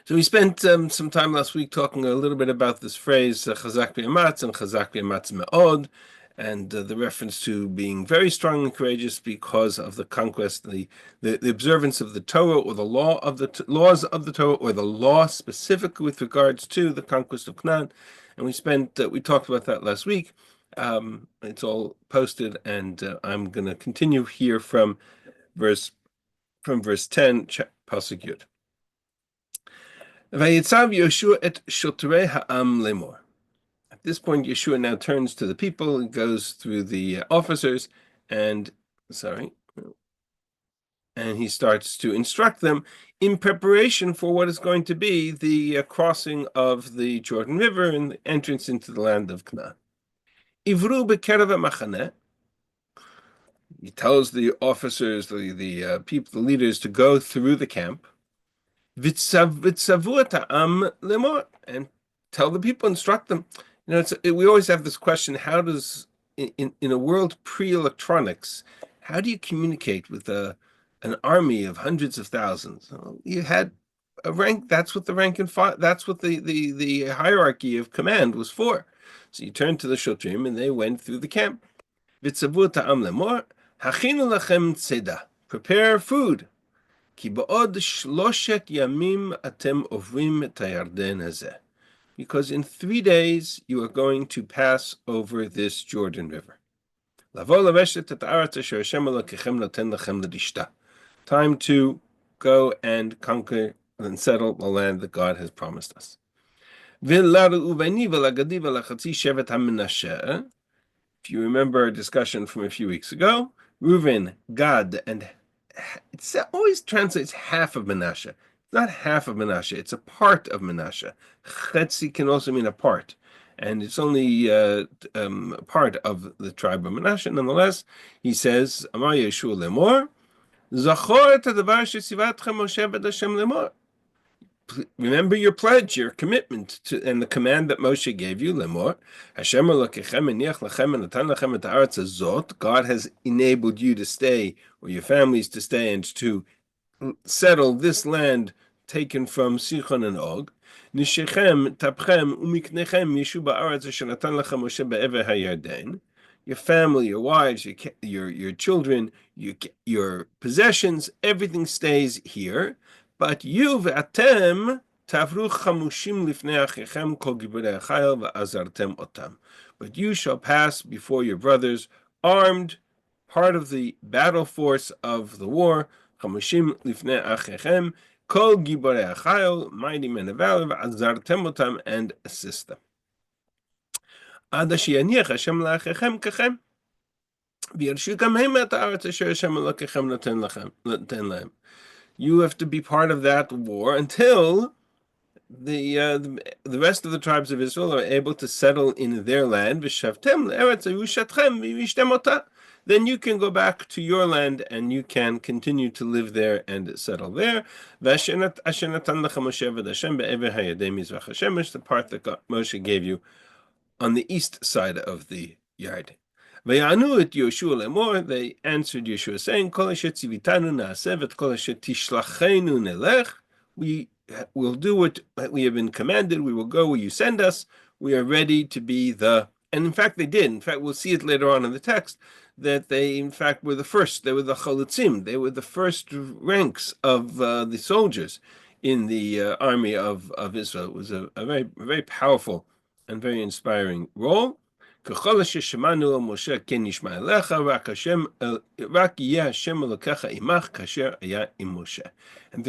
So we spent some time last week talking a little bit about this phrase "chazak v'yamatz" and "chazak v'yamatz me'od," and the reference to being very strong and courageous because of the conquest, the observance of the Torah or the law of the laws of the Torah, or the law specifically with regards to the conquest of Canaan. And we talked about that last week. It's all posted, and I'm going to continue here from verse 10, pasuk Yud. Vayitzav Yehoshua et shotrei ha'am lemor. At this point, Yehoshua now turns to the people and goes through the officers, and he starts to instruct them in preparation for what is going to be the crossing of the Jordan River and the entrance into the land of Canaan. Ivru b'kerev ha'machaneh. He tells the officers, the people, the leaders, to go through the camp. And tell the people, instruct them. We always have this question: how does, in a world pre-electronics, how do you communicate with an army of hundreds of thousands? You had a rank. That's what the rank and file. That's what the hierarchy of command was for. So you turned to the shotrim, and they went through the camp. Prepare food. Because in 3 days you are going to pass over this Jordan River. Time to go and conquer and settle the land that God has promised us. If you remember our discussion from a few weeks ago, Reuven, Gad, and it always translates half of Menashe. It's not half of Menashe, it's a part of Menashe. Chetzi can also mean a part, and it's only part of the tribe of Menashe. Nonetheless, he says, Amar Yehoshua lemor, Zachor et hadavar shesivatchem Moshe b'ed Hashem lemor. Remember your pledge, your commitment to, and the command that Moshe gave you. Lemor, Hashem Elokechem eniach lachem natan lachem et haaretz hazot. God has enabled you to stay, or your families to stay, and to settle this land taken from Sichon and Og. Nishechem tapchem umiknechem yishu ba'aretz asher natan lachem Moshe be'ever hayarden. Your family, your wives, your children, your possessions, everything stays here. But you ve'atem tavru chamushim lifnei achechem kol giborei achayil ve'azartem otam. But you shall pass before your brothers, armed, part of the battle force of the war. Chamushim lifnei achechem kol giborei achayil, mighty men of valor, ve'azartem otam, and assist them. Ad asher yaniach Hashem la'achechem kachem v'yarshu gam hem et haaretz asher Hashem Elokechem noten lahem. You have to be part of that war until the rest of the tribes of Israel are able to settle in their land. Then you can go back to your land and you can continue to live there and settle there. The part that Moshe gave you on the east side of the yard. Vayanu et Yehoshua lemor, they answered Yehoshua, saying, Kol asher tzivitanu na'aseh et kol asher tishlachenu nelech. We will do what we have been commanded. We will go where you send us. We are ready to be the... And in fact, they did. In fact, we'll see it later on in the text, that they, in fact, were the first. They were the chalutzim. They were the first ranks of the soldiers in the army of Israel. It was a very powerful and very inspiring role. And their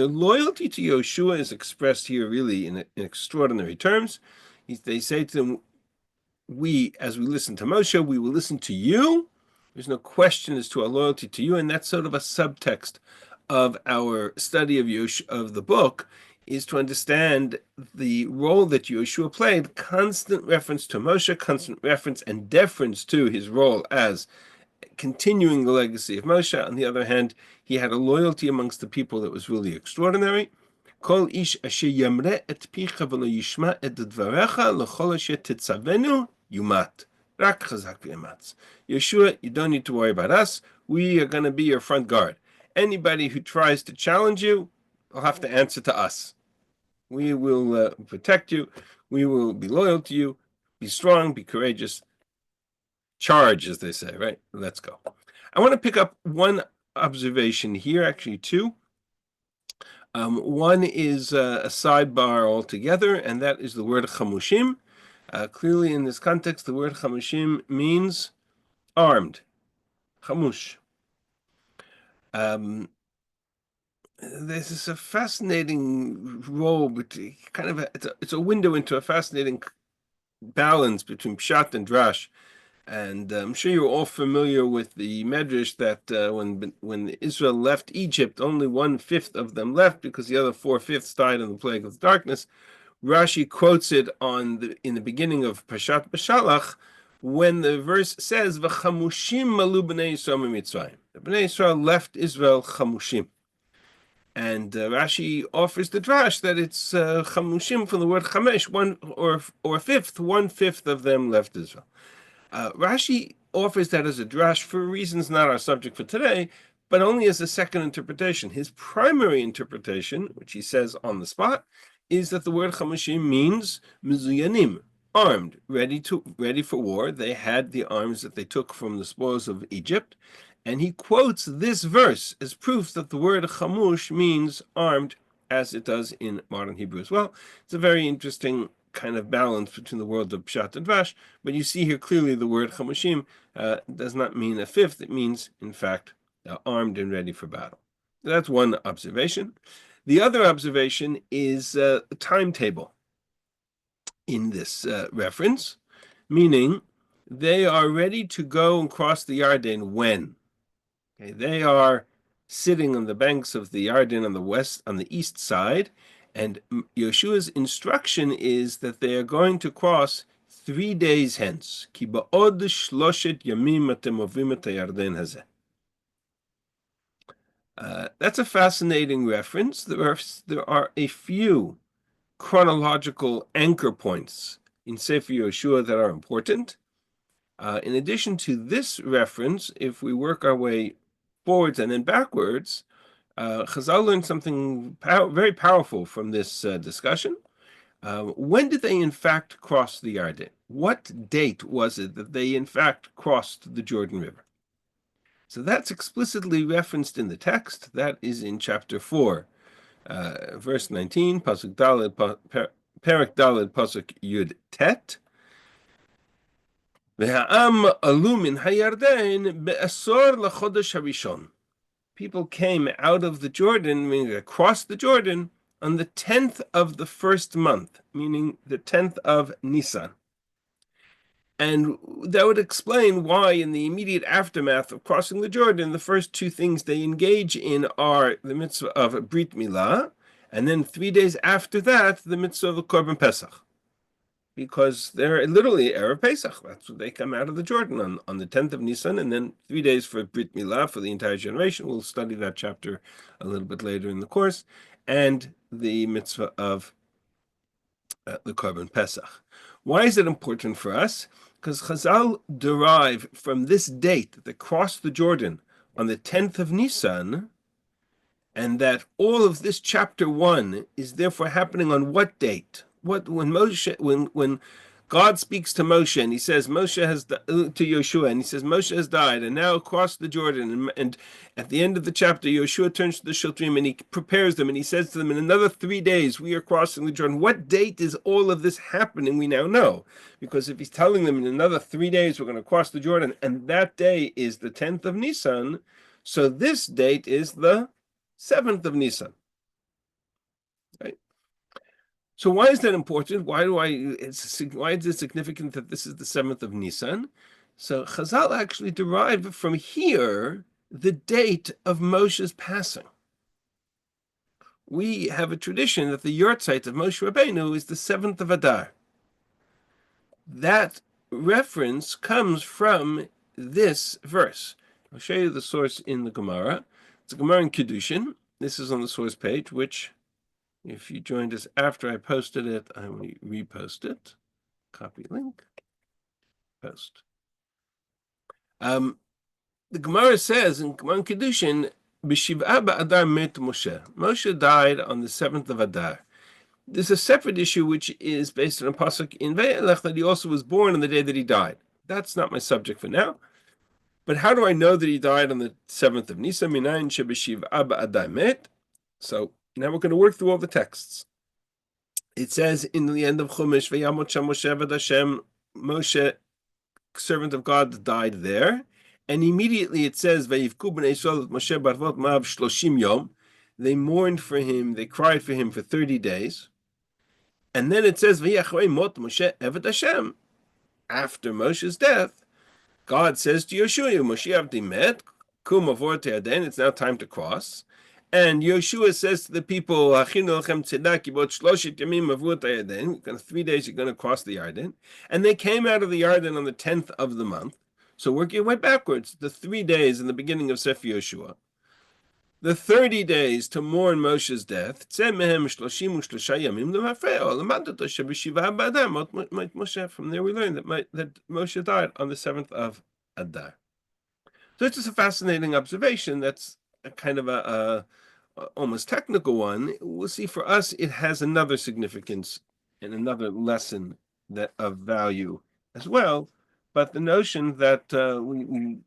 loyalty to Yehoshua is expressed here really in extraordinary terms. They say to them, as we listen to Moshe, we will listen to you. There's no question as to our loyalty to you, and that's sort of a subtext of our study of the book, is to understand the role that Yehoshua played, constant reference to Moshe, constant reference and deference to his role as continuing the legacy of Moshe. On the other hand, he had a loyalty amongst the people that was really extraordinary. Kol ish asher yamre et picha v'lo yishma et dvarecha l'chol asher tetzavenu yumat. Rak chazak v'yamatz. Yehoshua, you don't need to worry about us. We are going to be your front guard. Anybody who tries to challenge you will have to answer to us. We will protect you. We will be loyal to you. Be strong, be courageous. Charge, as they say, right? Let's go. I want to pick up one observation here, actually two. One is a sidebar altogether, and that is the word chamushim. Clearly, in this context, the word chamushim means armed, chamush. This is a fascinating role, but it's a window into a fascinating balance between pshat and drash. And I'm sure you're all familiar with the medrash that when Israel left Egypt, only 1/5 of them left because the other 4/5 died in the plague of darkness. Rashi quotes it in the beginning of Pashat Bashalach, when the verse says, "V'chamushim malu b'nei Yisrael mitzrayim." The Bnei Yisrael left Israel chamushim, and Rashi offers the drash that it's chamushim from the word chamesh, one or fifth, 1/5 of them left Israel. Rashi offers that as a drash for reasons not our subject for today, but only as a second interpretation. His primary interpretation, which he says on the spot, is that the word chamushim means mizuyanim, armed, ready for war. They had the arms that they took from the spoils of Egypt, and he quotes this verse as proof that the word chamush means armed, as it does in modern Hebrew as well. It's a very interesting kind of balance between the world of pshat and drash, but you see here clearly the word chamushim does not mean 1/5. It means, in fact, armed and ready for battle. That's one observation. The other observation is the timetable in this reference, meaning they are ready to go and cross the Yarden when? Okay, they are sitting on the banks of the Yarden on the east side, and Yeshua's instruction is that they are going to cross 3 days hence. Ki ba'od shloshet yamim atem ovim et hayarden hazeh. That's a fascinating reference. There are a few chronological anchor points in Sefer Yehoshua that are important. In addition to this reference, if we work our way forwards and then backwards, Chazal learned something very powerful from this discussion. When did they in fact cross the Yarden? What date was it that they in fact crossed the Jordan River? So that's explicitly referenced in the text. That is in chapter 4, verse 19, Pasuk Daled, Perek Daled, Pasuk Yud Tet. Ve'ha'am alu min hayarden be'asor lachodesh harishon. People came out of the Jordan, meaning across the Jordan, on the 10th of the first month, meaning the 10th of Nisan. And that would explain why, in the immediate aftermath of crossing the Jordan, the first two things they engage in are the mitzvah of Brit Milah, and then 3 days after that, the mitzvah of Korban Pesach. Because they're literally Erev Pesach. That's when they come out of the Jordan on the 10th of Nisan, and then 3 days for Brit Milah for the entire generation. We'll study that chapter a little bit later in the course, and the mitzvah of the Korban Pesach. Why is it important for us? Because Chazal derive from this date that they crossed the Jordan on the 10th of Nisan, and that all of this chapter 1 is therefore happening on what date? When God speaks to Moshe and he says Moshe has to Yehoshua, and he says Moshe has died and now across the Jordan, and at the end of the chapter Yehoshua turns to the Shulman and he prepares them and he says to them, in another 3 days we are crossing the Jordan. What date is all of this happening? We now know, because if he's telling them in another 3 days we're going to cross the Jordan, and that day is the 10th of Nisan, so this date is the 7th of Nisan. Right? So why is that important? Why is it significant that this is the 7th of Nisan? So Chazal actually derived from here the date of Moshe's passing. We have a tradition that the Yortzeit of Moshe Rabbeinu is the 7th of Adar. That reference comes from this verse. I'll show you the source in the Gemara. It's a Gemara in Kiddushin. This is on the source page, which, if you joined us after I posted it, I will repost it. Copy link. Post. The Gemara says in Gemara Kiddushin, B'shiv'a ba'adar met Moshe. Moshe died on the 7th of Adar. There's a separate issue which is based on a pasuk in Ve'elech that he also was born on the day that he died. That's not my subject for now. But how do I know that he died on the 7th of Nisan? Minayin shebeshiv Abba Adamet. So now we're going to work through all the texts. It says in the end of Chumash, V'yamot sham Moshe v'ad Hashem, Moshe, servant of God, died there. And immediately it says, V'yivku b'nei Yisrael et Moshe barvot ma'av 30 yom. They mourned for him, they cried for him for 30 days. And then it says, V'yachrei mot Moshe eved Hashem. After Moshe's death, God says to Yehoshua, Moshe avdi met, kum avor te'aden, it's now time to cross. And Yehoshua says to the people, Achinu lechem tzedak yibot shloshit yamim avur te'aden, 3 days you're going to cross the Yarden. And they came out of the Yarden on the 10th of the month. So work your way backwards, the 3 days in the beginning of Sefer Yehoshua. The 30 days to mourn Moshe's death. From there we learn that Moshe died on the 7th of Adar. So it's just a fascinating observation. That's a kind of a almost technical one. We'll see for us it has another significance and another lesson that of value as well. But the notion that we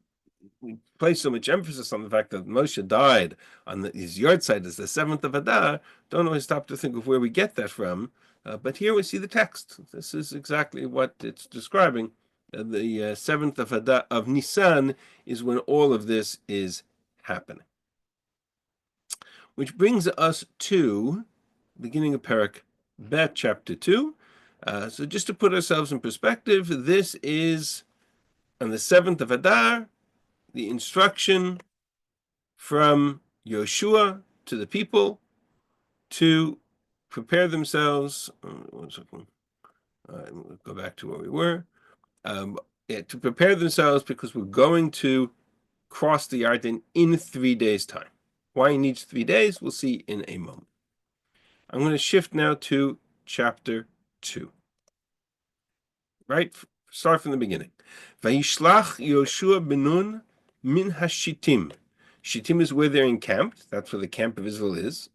place so much emphasis on the fact that Moshe died on his yard side as the 7th of Adar, don't always stop to think of where we get that from. But here we see the text. This is exactly what it's describing. The 7th of Adar of Nisan is when all of this is happening. Which brings us to the beginning of Perek Bet, chapter 2. So just to put ourselves in perspective, this is on the 7th of Adar, the instruction from Yehoshua to the people to prepare themselves. One second. We'll go back to where we were. To prepare themselves because we're going to cross the Yarden in 3 days' time. Why he needs 3 days, we'll see in a moment. I'm going to shift now to chapter 2. Right? Start from the beginning. Vayishlach Yehoshua ben Nun min hashittim. Shittim is where they're encamped. That's where the camp of Israel is.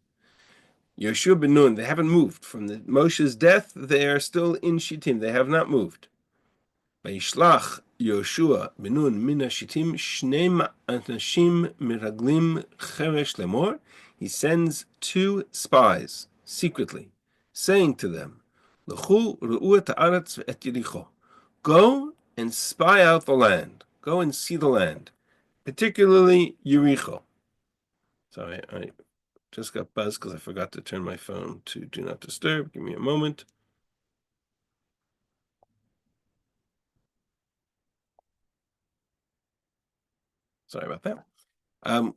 Yehoshua ben Nun, they haven't moved. From Moshe's death, they are still in Shittim. They have not moved. Vayishlach Yehoshua ben Nun min hashittim shnei anashim miraglim cheresh lemor. He sends 2 spies secretly, saying to them, L'chu re'u et ha'aretz ve'et Yericho. Go and spy out the land. Go and see the land, particularly Yericho. Sorry, I just got buzzed because I forgot to turn my phone to Do Not Disturb. Give me a moment. Sorry about that.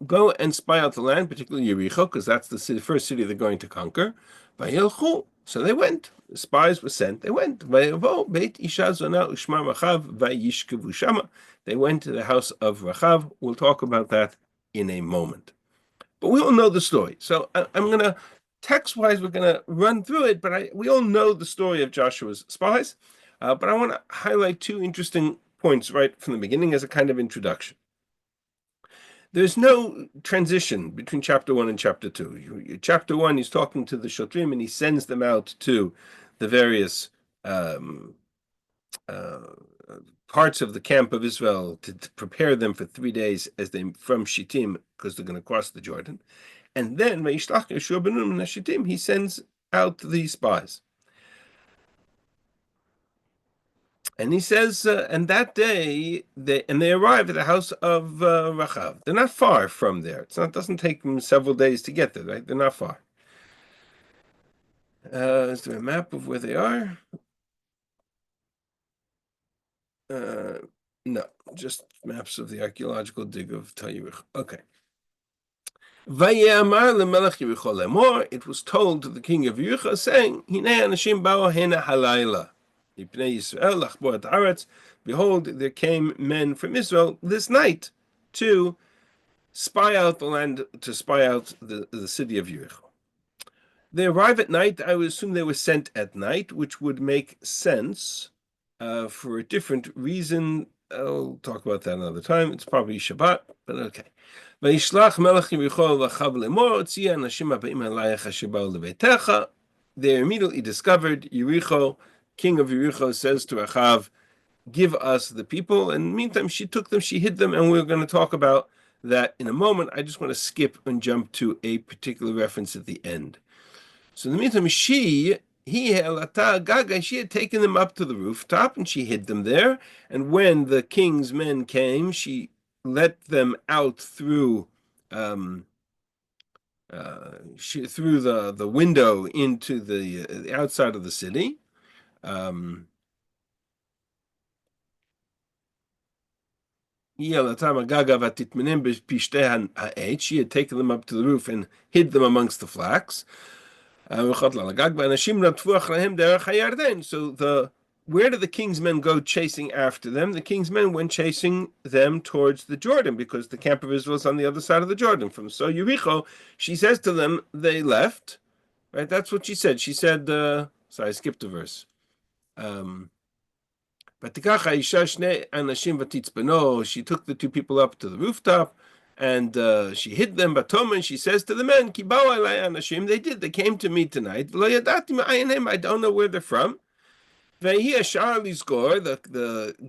Go and spy out the land, particularly Yericho, because that's the first city they're going to conquer. Vayelchu. So they went. The spies were sent. They went. They went to the house of Rachav. We'll talk about that in a moment. But we all know the story. So I'm going to, text-wise, we're going to run through it, but we all know the story of Joshua's spies. But I want to highlight 2 interesting points right from the beginning as a kind of introduction. There's no transition between chapter 1 and chapter 2. Chapter 1, he's talking to the Shotrim, and he sends them out to the various parts of the camp of Israel to prepare them for 3 days from Shittim, because they're going to cross the Jordan. And then, he sends out the spies. And he says, and that day, they arrive at the house of Rachav. They're not far from there. It doesn't take them several days to get there, right? They're not far. Is there a map of where they are? No, just maps of the archaeological dig of Tayyirich. Okay. It was told to the king of Yericho, saying, Behold, there came men from Israel this night to spy out the land, to spy out the city of Yericho. They arrive at night. I would assume they were sent at night, which would make sense for a different reason. I'll talk about that another time. It's probably Shabbat, but okay. Vayishlach melech Yericho l'chav lemor, tzia anashim habeim alayach asher ba'u lebeitecha. they're immediately discovered. Yericho, king of Yericho, says to Achav, give us the people. And in the meantime, she took them, she hid them, and we're going to talk about that in a moment. I just want to skip and jump to a particular reference at the end. So in the meantime, she had taken them up to the rooftop and she hid them there. And when the king's men came, she let them out through through the window into the outside of the city. She had taken them up to the roof and hid them amongst the flax. So where did the king's men go chasing after them? The king's men went chasing them towards the Jordan because the camp of Israel is on the other side of the Jordan. From so Yericho, she says to them, they left. Right? That's what she said. She said, sorry, I skipped a verse. She took the two people up to the rooftop and she hid them. But Toman, she says to the men, they did. They came to me tonight. I don't know where they're from. The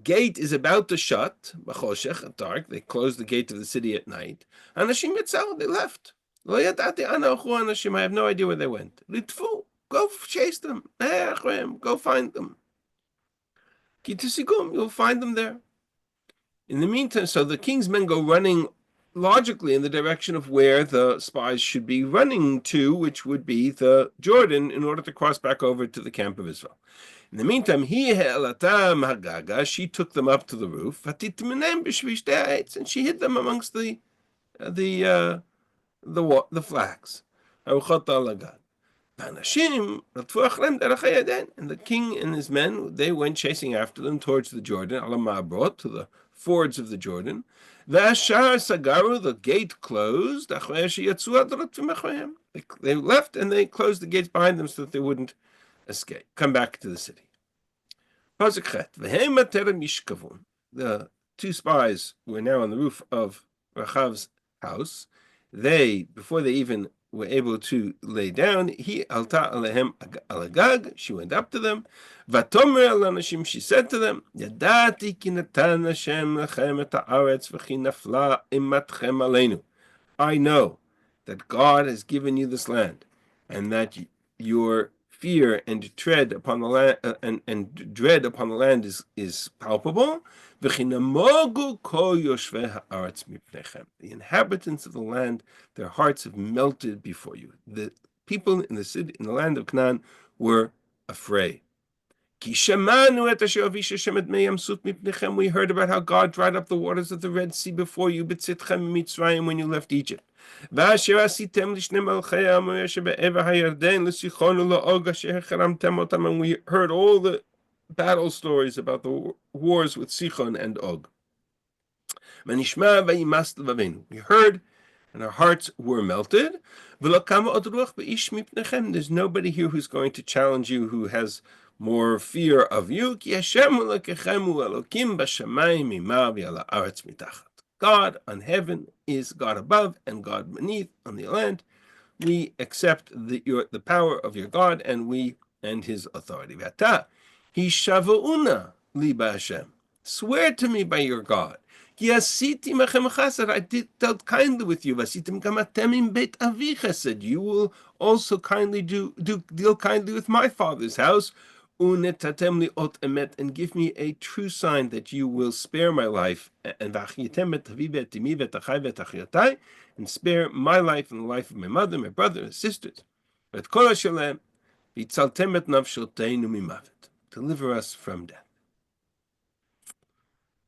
gate is about to shut. At dark. They closed the gate of the city at night. Anashim Yetzel, they left. I have no idea where they went. Go chase them. Go find them. You'll find them there. In the meantime, so the king's men go running logically in the direction of where the spies should be running to, which would be the Jordan, in order to cross back over to the camp of Israel. In the meantime, she took them up to the roof, and she hid them amongst the flax. And the king and his men, they went chasing after them towards the Jordan, to the fords of the Jordan. The gate closed. They left and they closed the gates behind them so that they wouldn't escape, come back to the city. The two spies were now on the roof of Rachav's house. Before they even were able to lay down, he alta alehem alagag. She went up to them. Vatomer alanashim. She said to them, Yadati ki natan Hashem lechem et haaretz v'chi nafla imatchem aleinu. I know that God has given you this land, and that your fear and dread upon the land and dread upon the land is palpable. The inhabitants of the land, their hearts have melted before you. The people in the city, in the land of Canaan, were afraid. We heard about how God dried up the waters of the Red Sea before you, when you left Egypt. And we heard all the battle stories about the wars with Sichon and Og. We heard, and our hearts were melted. There's nobody here who's going to challenge you, who has more fear of you. God on heaven is God above and God beneath on the land. We accept the power of your God and his authority. Swear to me by your God. I dealt kindly with you. You will also kindly deal kindly with my father's house. And give me a true sign that you will spare my life, and spare my life and the life of my mother, my brother, and sisters. Deliver us from death.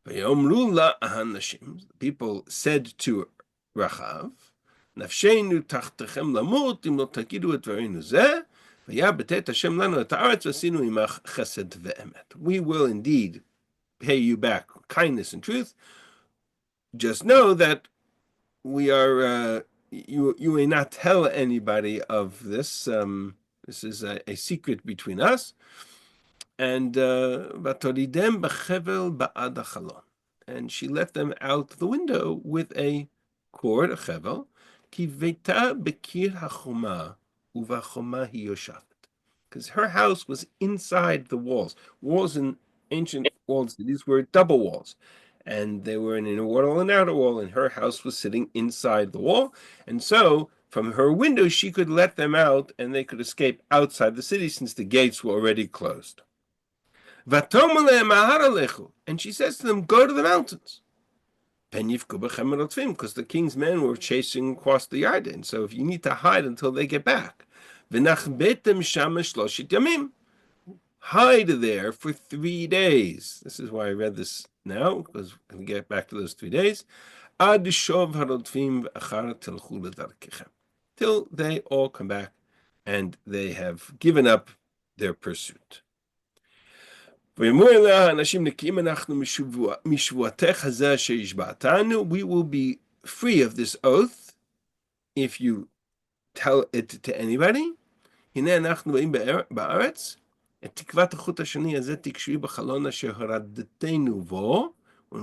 The people said to Rachav, we will indeed pay you back kindness and truth. Just know that we are you may not tell anybody of this. This is a secret between us. And and she let them out the window with a cord, a chevel. because her house was inside the walls. Walls in ancient walled cities were double walls, and they were an inner wall and outer wall, and her house was sitting inside the wall. And so from her window, she could let them out, and they could escape outside the city since the gates were already closed. And she says to them, go to the mountains. Because the king's men were chasing across the Yarden. So if you need to hide until they get back. Hide there for 3 days. This is why I read this now, because we're going to get back to those 3 days. Till they all come back and they have given up their pursuit. We will be free of this oath if you tell it to anybody. When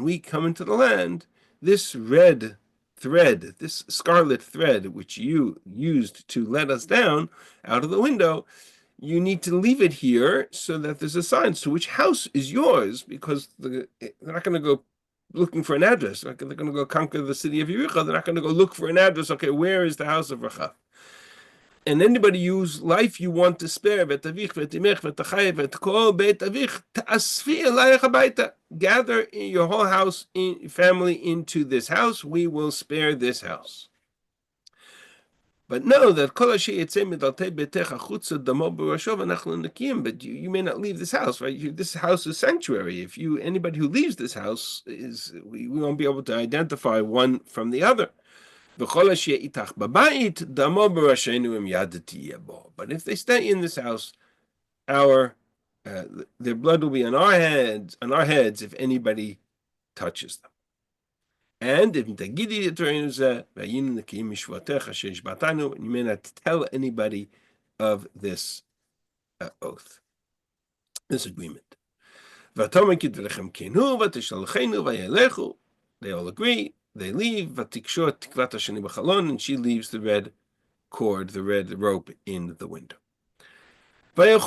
we come into the land, this red thread, this scarlet thread, which you used to let us down out of the window, you need to leave it here so that there's a sign to which house is yours, because they're not going to go looking for an address. They're going to go conquer the city of Yericho. They're not going to go look for an address. Okay, where is the house of Rachav? And anybody whose life you want to spare, gather your whole house, family into this house. We will spare this house. But know that but you may not leave this house, right? This house is sanctuary. If anybody who leaves this house we won't be able to identify one from the other. But if they stay in this house, their blood will be on our heads if anybody touches them. And if you may not tell anybody of this oath, this agreement. They all agree. They leave. And she leaves the red cord, the red rope in the window. The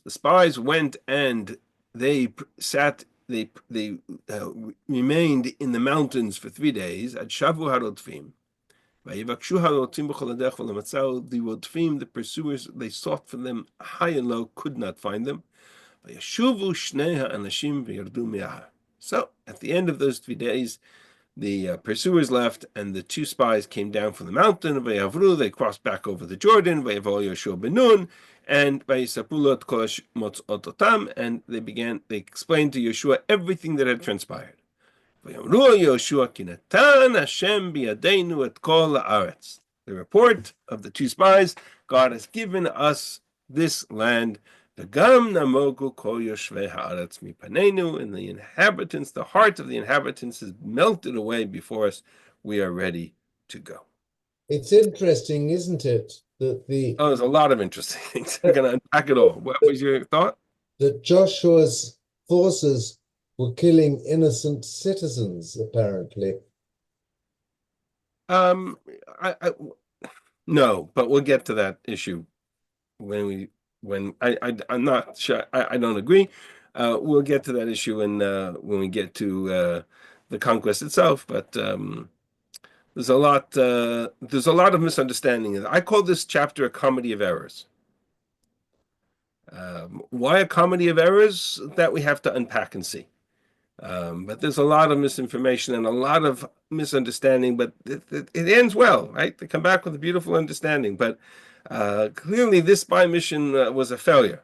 spies went and they sat. They remained in the mountains for 3 days. At Shavu Harotfim. The pursuers, they sought for them high and low, could not find them. So at the end of those 3 days, the pursuers left, and the 2 spies came down from the mountain. They crossed back over the Jordan, and they explained to Yehoshua everything that had transpired. The report of the 2 spies: God has given us this land. And the inhabitants, the heart of the inhabitants is melted away before us. We are ready to go. It's interesting, isn't it, that there's a lot of interesting things. We're going to unpack it all. What was your thought? That Joshua's forces were killing innocent citizens, apparently. No, but we'll get to that issue when I'm not sure. I don't agree. We'll get to that issue when we get to the conquest itself. But there's a lot of misunderstanding. I call this chapter a comedy of errors. Why a comedy of errors? That we have to unpack and see. But there's a lot of misinformation and a lot of misunderstanding, but it ends well, right? They come back with a beautiful understanding. But clearly this spy mission was a failure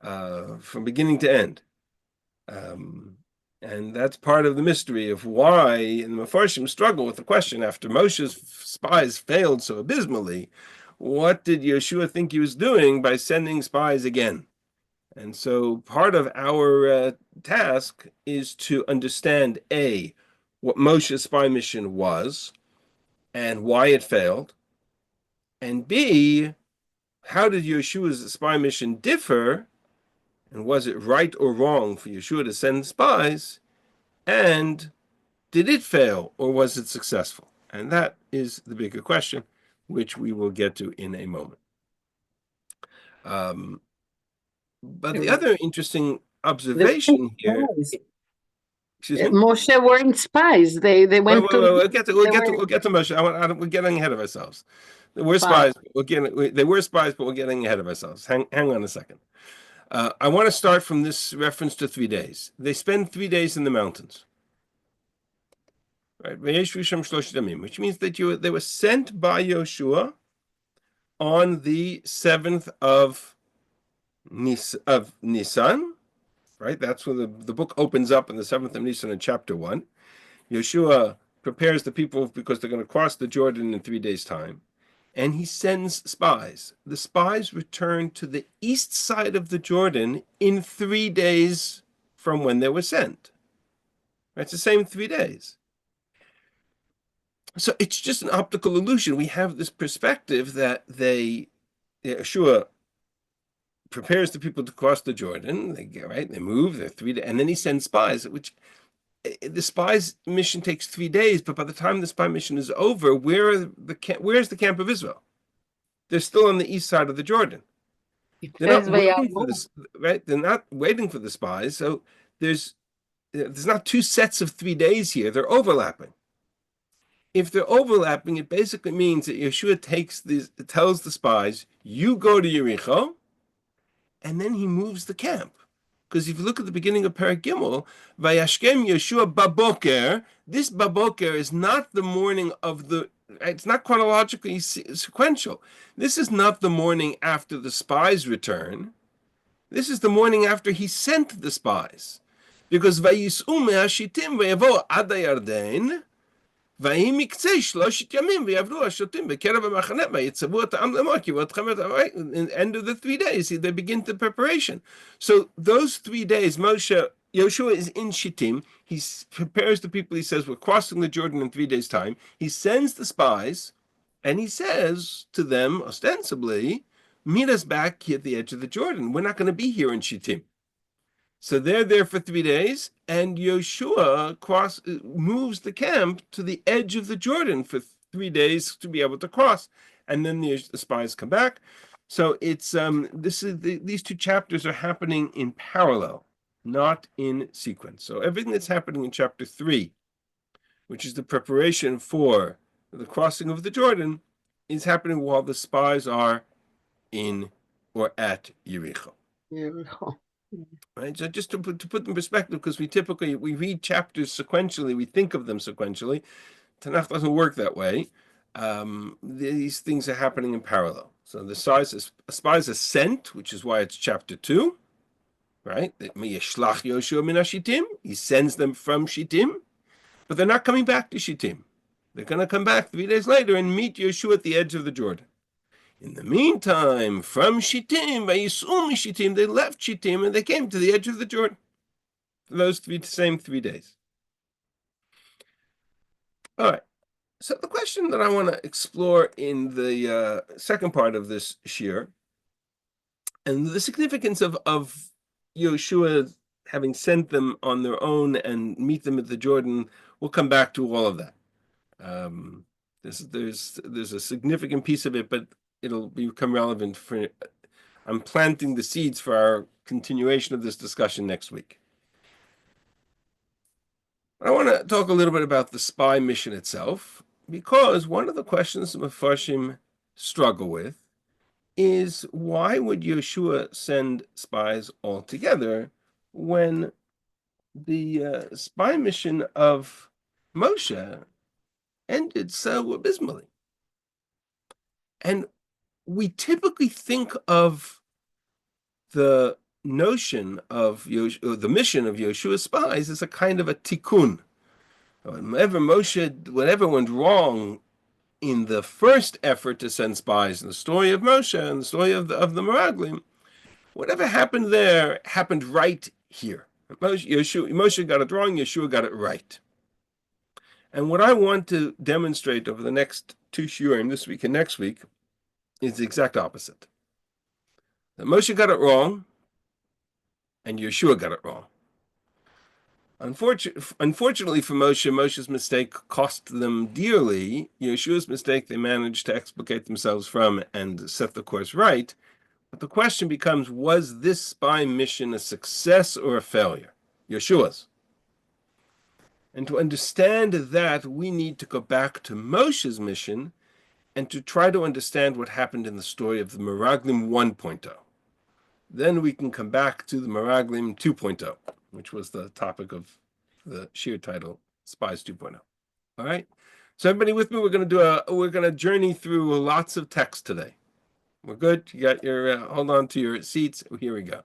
from beginning to end. And that's part of the mystery of why the Mefarshim struggle with the question, after Moshe's spies failed so abysmally, what did Yehoshua think he was doing by sending spies again? And so part of our task is to understand, A, what Moshe's spy mission was and why it failed, and B, how did Yehoshua's spy mission differ, and was it right or wrong for Yehoshua to send spies, and did it fail or was it successful? And that is the bigger question, which we will get to in a moment. Um, but the Mm. other interesting They observation here, weren't spies. excuse me. Moshe weren't spies. They went to. We'll get to we'll They get to were we'll get to Moshe. We're getting ahead of ourselves. We're fine. spies. They were spies, but we're getting ahead of ourselves. Hang on a second. I want to start from this reference to 3 days. They spend 3 days in the mountains, right? Which means that they were sent by Yehoshua on the 7th of Nisan, right? That's when the book opens up in the 7th of Nisan in chapter 1. Yehoshua prepares the people because they're going to cross the Jordan in 3 days' time. And he sends spies. The spies return to the east side of the Jordan in 3 days from when they were sent. It's the same 3 days. So it's just an optical illusion. We have this perspective that Yehoshua prepares the people to cross the Jordan. They move. They're 3 days, and then he sends spies. Which the spies mission takes 3 days, but by the time the spy mission is over, where's the camp of Israel? They're still on the east side of the Jordan. It They're not says waiting for this, right? They're not waiting for the spies. So there's not two sets of 3 days here. They're overlapping. If they're overlapping, it basically means that Yehoshua tells the spies, "You go to Yericho," and then he moves the camp. Because if you look at the beginning of Perek Gimel, Vayashkem Yehoshua baboker, this baboker is not the morning of the. It's not chronologically sequential. This is not the morning after the spies return. This is the morning after he sent the spies. Because Vayis'u me'ashitim v'yavo ad Yarden, ויהי מקצה 3 ימים ויעברו השוטים בקרב המחנה ויצוו את העם לאמור כי בעודכם את right? In the end of the 3 days, they begin the preparation. So those 3 days, Yehoshua is in Shittim. He prepares the people. He says, we're crossing the Jordan in 3 days' time. He sends the spies, and he says to them, ostensibly, meet us back here at the edge of the Jordan. We're not going to be here in Shittim. So they're there for 3 days, and Yehoshua moves the camp to the edge of the Jordan for 3 days to be able to cross, and then the spies come back. So it's these two chapters are happening in parallel, not in sequence. So everything that's happening in chapter 3, which is the preparation for the crossing of the Jordan, is happening while the spies are in or at Yericho. Right, so just to put in perspective, because we read chapters sequentially, we think of them sequentially. Tanakh doesn't work that way. These things are happening in parallel. So the spies are sent, which is why it's chapter 2, right? He sends them from Shittim, but they're not coming back to Shittim. They're going to come back 3 days later and meet Yehoshua at the edge of the Jordan. In the meantime, from Shittim, they left Shittim and they came to the edge of the Jordan for those same 3 days. All right. So the question that I want to explore in the second part of this shir, and the significance of Yehoshua having sent them on their own and meet them at the Jordan, we'll come back to all of that. There's a significant piece of it, but it'll become relevant for. I'm planting the seeds for our continuation of this discussion next week. I want to talk a little bit about the spy mission itself, because one of the questions the Mefarshim struggle with is why would Yehoshua send spies altogether when the spy mission of Moshe ended so abysmally? And we typically think of the notion of the mission of Yehoshua's spies as a kind of a tikkun. Whatever went wrong in the first effort to send spies in the story of Moshe and the story of the Meraglim, whatever happened there happened right here. Moshe got it wrong, Yehoshua got it right. And what I want to demonstrate over the next 2 shiurim, this week and next week, is the exact opposite. That Moshe got it wrong, and Yehoshua got it wrong. Unfortunately for Moshe's mistake cost them dearly. Yeshua's mistake they managed to explicate themselves from and set the course right. But the question becomes, was this spy mission a success or a failure? Yeshua's. And to understand that, we need to go back to Moshe's mission and to try to understand what happened in the story of the Meraglim 1.0. Then we can come back to the Meraglim 2.0, which was the topic of the shir title, Spies 2.0. All right? So everybody with me, we're going to journey through lots of text today. We're good? You got your, hold on to your seats. Here we go.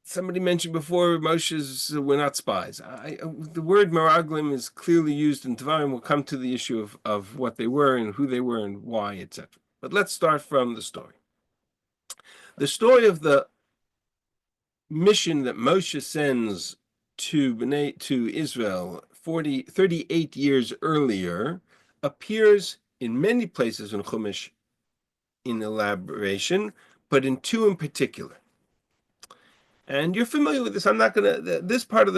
Somebody mentioned before, Moshe's we're not spies. The word Meraglim is clearly used in Devarim. We'll come to the issue of what they were and who they were and why, etc. But let's start from the story. The story of the mission that Moshe sends to Israel 38 years earlier appears in many places in Chumash in elaboration, but in two in particular. And you're familiar with this. I'm not going to, this part of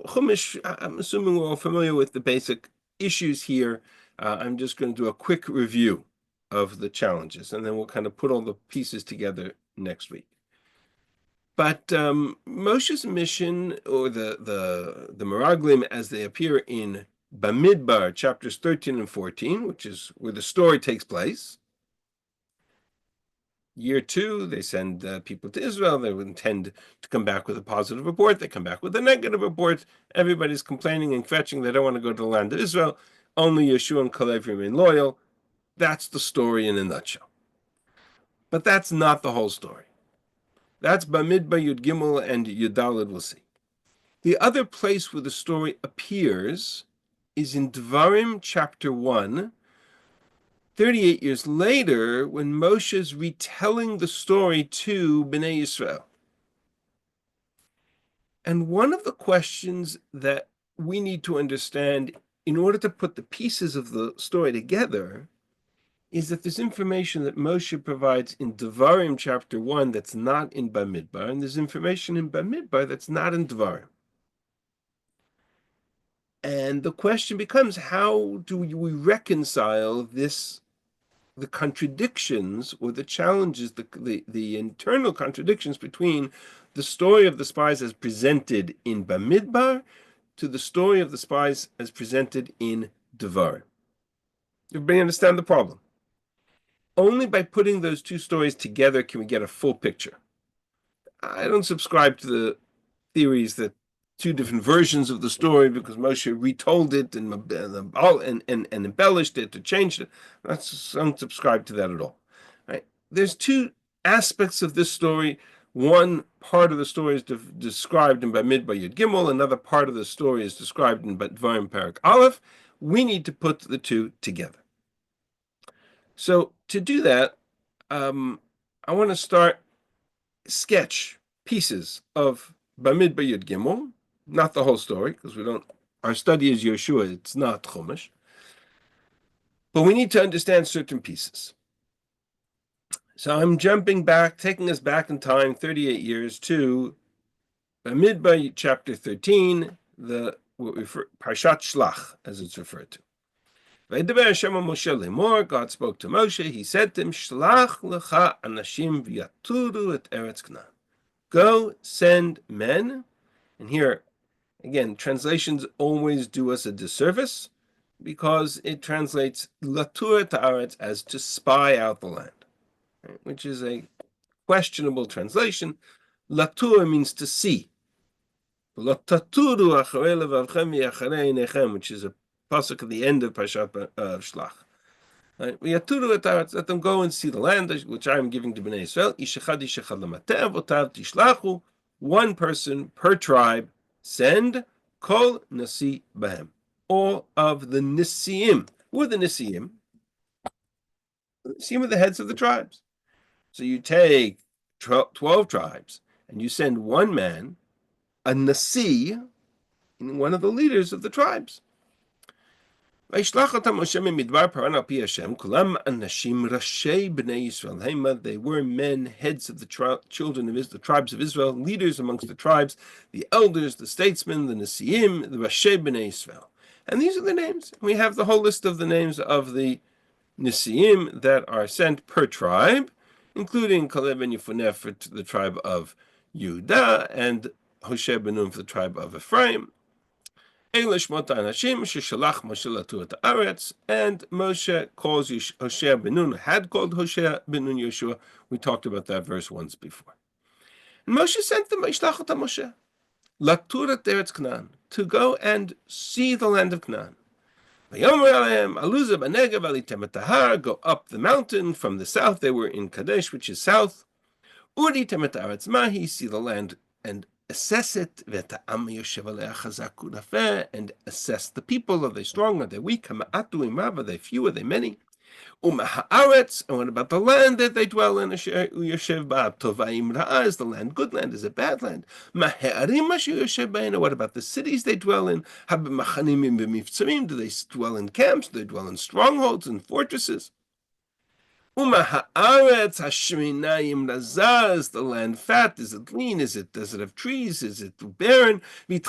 Chumash, I'm assuming we're all familiar with the basic issues here. I'm just going to do a quick review of the challenges, and then we'll kind of put all the pieces together next week. But Moshe's mission, or the Meraglim as they appear in Bamidbar, chapters 13 and 14, which is where the story takes place. Year 2, they send people to Israel. They intend to come back with a positive report. They come back with a negative report. Everybody's complaining and fetching. They don't want to go to the land of Israel. Only Yehoshua and Caleb remain loyal. That's the story in a nutshell. But that's not the whole story. That's Bamidbar, Yud Gimel, and Yud Daled, we'll see. The other place where the story appears is in Devarim chapter 1, 38 years later, when Moshe is retelling the story to Bnei Yisrael. And one of the questions that we need to understand in order to put the pieces of the story together is that there's information that Moshe provides in Devarim chapter 1 that's not in Bamidbar, and there's information in Bamidbar that's not in Devarim. And the question becomes, how do we reconcile this, the contradictions or the challenges, the internal contradictions between the story of the spies as presented in Bamidbar to the story of the spies as presented in Devarim? Everybody understand the problem? Only by putting those two stories together can we get a full picture. I don't subscribe to the theories that two different versions of the story because Moshe retold it and embellished it or changed it. I don't subscribe to that at all. Right? There's two aspects of this story. One part of the story is described in Bamidbar Yud Gimel. Another part of the story is described in Dvarim Parak Aleph. We need to put the two together. So to do that, I want to sketch pieces of Bamidbar Yud Gimel, not the whole story, because our study is Yehoshua, it's not Chumash. But we need to understand certain pieces. So I'm jumping back, taking us back in time 38 years to Bamidbar chapter 13, Parshat Shlach, as it's referred to. God spoke to Moshe. He said to him, Shlach lecha anashim v'yaturu et eretz Canaan. Go send men. And here, again, translations always do us a disservice because it translates latur et haaretz as to spy out the land, right? Which is a questionable translation. Latur means to see. Which is a pasuk at the end of Parshat Shlach. Right? Let them go and see the land which I am giving to Bnei Yisrael. One person per tribe, send kol nasi bahem. All of the Nisiim. Who are the Nisiim? The Nisiim are the heads of the tribes. So you take 12 tribes and you send one man, a Nasi, one of the leaders of the tribes. They were men, heads of the children of Israel, the tribes of Israel, leaders amongst the tribes, the elders, the statesmen, the Nesiim, the Rashi Bnei Israel. And these are the names. We have the whole list of the names of the Nesiim that are sent per tribe, including Caleb and Yefuneh for the tribe of Yehudah and Hoshea ben Nun for the tribe of Ephraim. And Moshe calls Hoshea ben Nun, had called Hoshea ben Nun Yehoshua. We talked about that verse once before. And Moshe sent them, Moshe, Laturat Eretz Canaan, to go and see the land of Canaan. Go up the mountain from the south. They were in Kadesh, which is south. See the land and assess it. And assess the people. Are they strong? Are they weak? Are they few? Are they many? And what about the land that they dwell in? Is the land good land? Is it bad land? What about the cities they dwell in? Do they dwell in camps? Do they dwell in strongholds and fortresses? Is the land fat? Is it lean? Does it have trees? Is it barren? Bring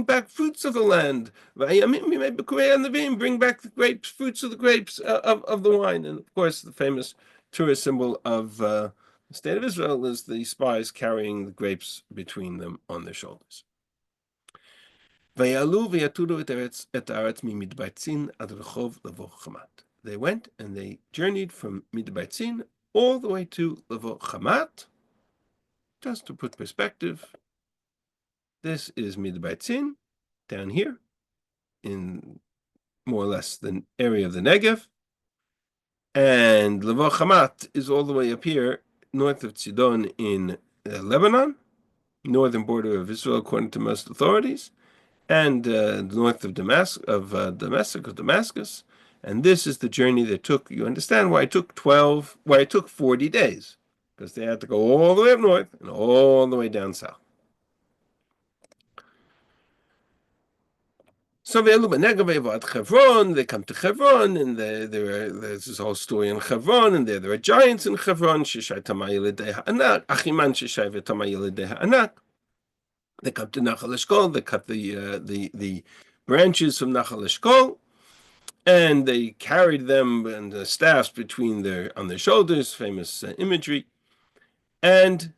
back fruits of the land. Bring back the grapes, fruits of the grapes of the wine. And of course, the famous tourist symbol of the state of Israel is the spies carrying the grapes between them on their shoulders. They went and they journeyed from Midbaitzin all the way to Levo Chamat. Just to put perspective, this is Midbaitzin down here in more or less the area of the Negev. And Levo Chamat is all the way up here north of Tzidon in Lebanon, northern border of Israel according to most authorities, and north of Damascus. And this is the journey that took, you understand why it took 40 days. Because they had to go all the way up north and all the way down south. So they come to Hebron, and there's this whole story in Hebron, and there are giants in Hebron. They come to Nachal Eshkol, they cut the branches from Nachal Eshkol, and they carried them and the staffs on their shoulders, famous imagery, and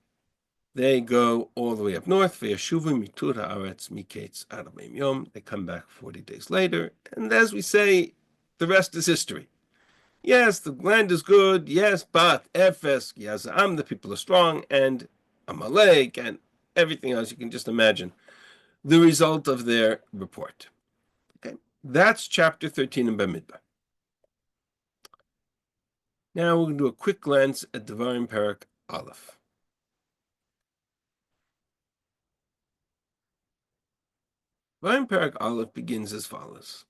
they go all the way up north. They come back 40 days later, and as we say, the rest is history. Yes, the land is good, yes, but Ephes, Yazam, the people are strong, and Amalek, and everything else you can just imagine the result of their report. Okay, that's chapter 13 in Bamidbar. Now we're going to do a quick glance at Devarim Parak Aleph. Devarim Parak Aleph begins as follows.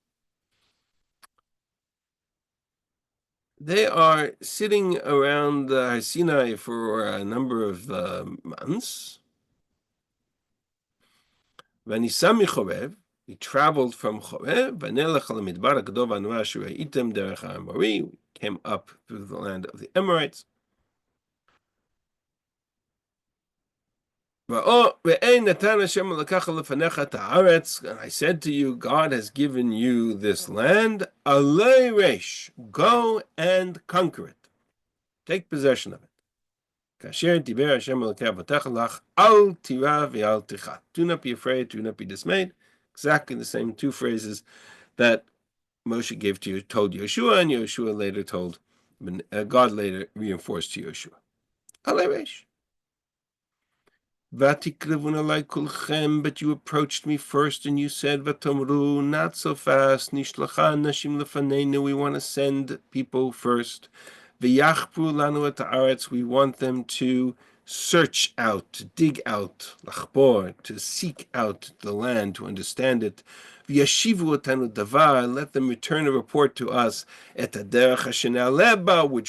They are sitting around Har Sinai for a number of months. He traveled from Chorev, came up through the land of the Amorites. And I said to you, God has given you this land. Go and conquer it. Take possession of it. Do not be afraid, do not be dismayed. Exactly the same two phrases that Moshe told Yehoshua, and Yehoshua later told, God later reinforced to Yehoshua. But you approached me first and you said, not so fast, we want to send people first. We want them to search out, to dig out, to seek out the land, to understand it. Let them return a report to us. Which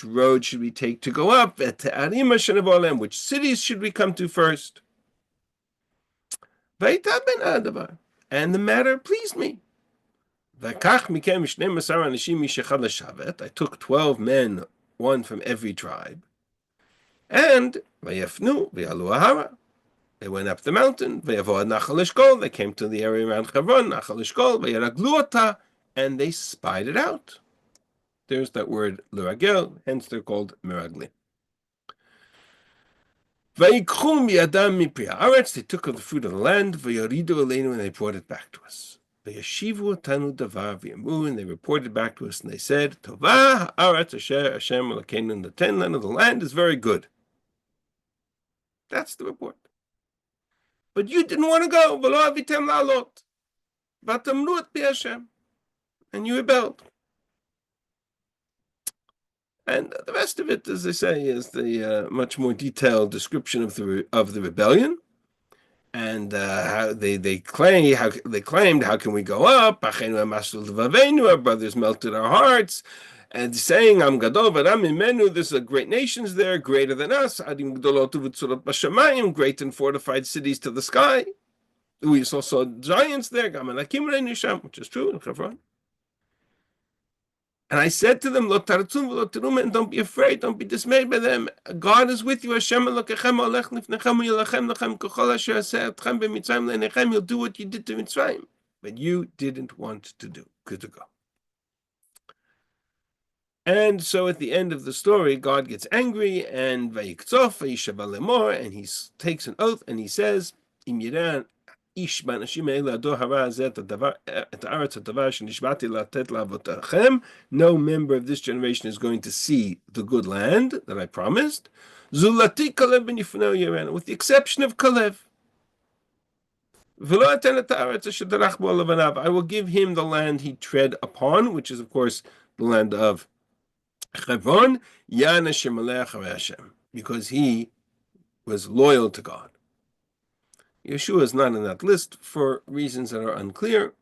road should we take to go up? Which cities should we come to first? And the matter pleased me. I took 12 men, one from every tribe, and they went up the mountain. They came to the area around Hebron, and they spied it out. There's that word l'ragel, hence they're called meraglim. Vayikchu miyadam mipri haaretz, they took of the fruit of the land, vayoridu aleinu, and they brought it back to us. Vayashivu tanu davar v'yamu, and they reported back to us, and they said, Tovah haaretz asher Hashem Elokeinu, the 10 land of the land is very good. That's the report. But you didn't want to go. V'lo avitem la'alot. V'tamnu et pi Hashem. And you rebelled. And the rest of it, as they say, is the much more detailed description of the rebellion, and how they claimed, how can we go up? Our brothers melted our hearts, and saying, "Am gadol v'ram imenu." There's a great nations there, greater than us. Adim gdolotu v'tzurot b'shamayim, great and fortified cities to the sky. We also saw giants there, gamanakim reinu sham, which is true in Hebron. And I said to them, Lo taratzum v'lo terum, and don't be afraid, don't be dismayed by them. God is with you. Hashem Elokechem olech lifnechem u'yilachem lechem k'chol asher aseh etchem b'mitzrayim le'nechem. He'll do what you did to Mitzrayim, but you didn't want to go. And so at the end of the story, God gets angry, and vayikzof vayishava lemor, and he takes an oath, and he says, Im yiran ish b'anashim ha'ela ador hara hazeh et ha'aretz ha'davar shenishbati latet la'avotachem. No member of this generation is going to see the good land that I promised. Zulati Kalev ben Yifnei Yeran, with the exception of Kalev. V'lo aten et ha'aretz asher darach bo levanav. I will give him the land he tread upon, which is of course the land of Hebron, Yan asher malech Hashem, because he was loyal to God. Yehoshua is not in that list for reasons that are unclear.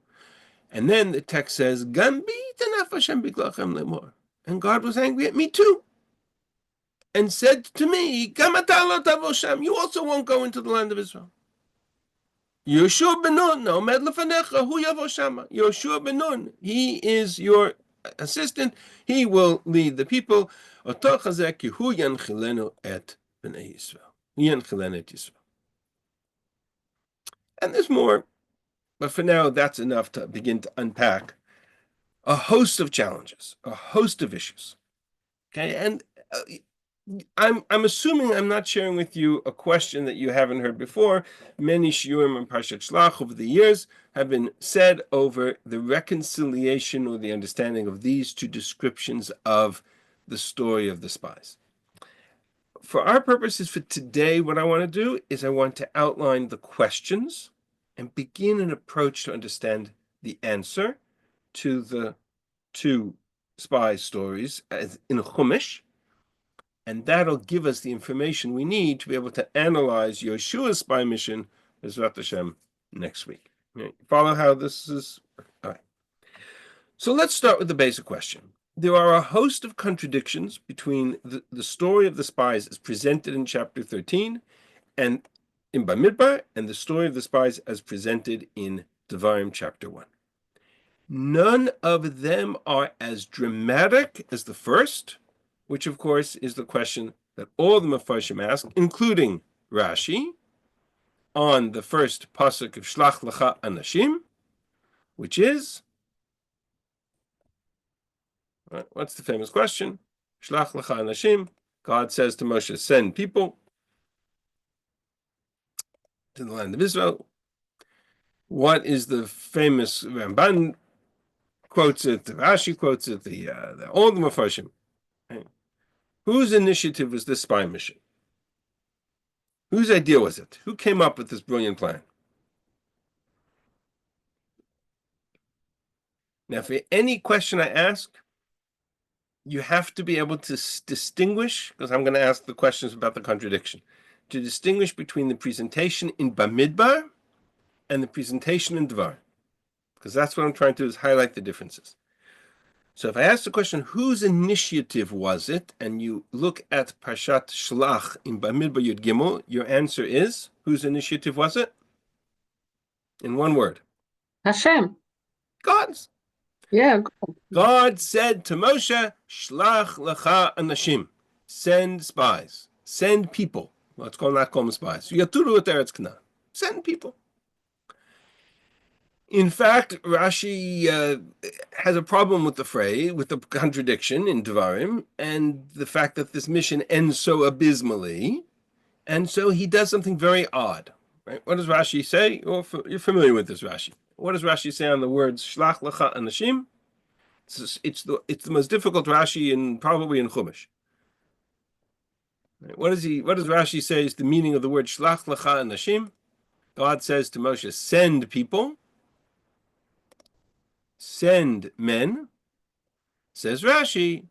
And then the text says, and God was angry at me too, and said to me, you also won't go into the land of Israel. Yehoshua ben Nun, Yehoshua ben Nun, he is your assistant, he will lead the people. And there's more, but for now, that's enough to begin to unpack a host of challenges, a host of issues. Okay, and I'm assuming I'm not sharing with you a question that you haven't heard before. Many shiurim in Parshat Shlach over the years have been said over the reconciliation or the understanding of these two descriptions of the story of the spies. For our purposes for today, what I want to do is I want to outline the questions and begin an approach to understand the answer to the two spy stories as in Chumash, and that'll give us the information we need to be able to analyze Yehoshua's spy mission, Bezrat Hashem, next week. Okay. Follow how this is? All right. So let's start with the basic question. There are a host of contradictions between the story of the spies as presented in chapter 13 and in Bamidbar, and the story of the spies as presented in Devarim chapter 1. None of them are as dramatic as the first, which of course is the question that all the Mefarshim ask, including Rashi, on the first pasuk of Shlach Lecha Anashim, which is, what's the famous question? Shlach Lecha Anashim, God says to Moshe, send people to the land of Israel. What is the famous Ramban quotes it, the Rashi quotes it, all the Mefarshim. Right? Whose initiative was this spy mission? Whose idea was it? Who came up with this brilliant plan? Now, for any question I ask, you have to be able to distinguish, because I'm going to ask the questions about the contradiction, to distinguish between the presentation in Bamidbar and the presentation in Dvar, because that's what I'm trying to do, is highlight the differences. So if I ask the question, whose initiative was it, and you look at Parshat Shlach in Bamidbar Yud Gimel, your answer is, whose initiative was it? In one word. Hashem. God's. Yeah. God said to Moshe, Shlach lecha anashim, send spies, send people. Let's not call them spies. Yaturu et Eretz Canaan, send people. In fact, Rashi has a problem with the contradiction in Devarim, and the fact that this mission ends so abysmally, and so he does something very odd. Right? What does Rashi say? You're familiar with this Rashi. What does Rashi say on the words "shlach lecha anashim"? It's the most difficult Rashi probably in Chumash. Right? What does Rashi say is the meaning of the word "shlach lecha anashim"? God says to Moshe, "Send people." Send men, says Rashi,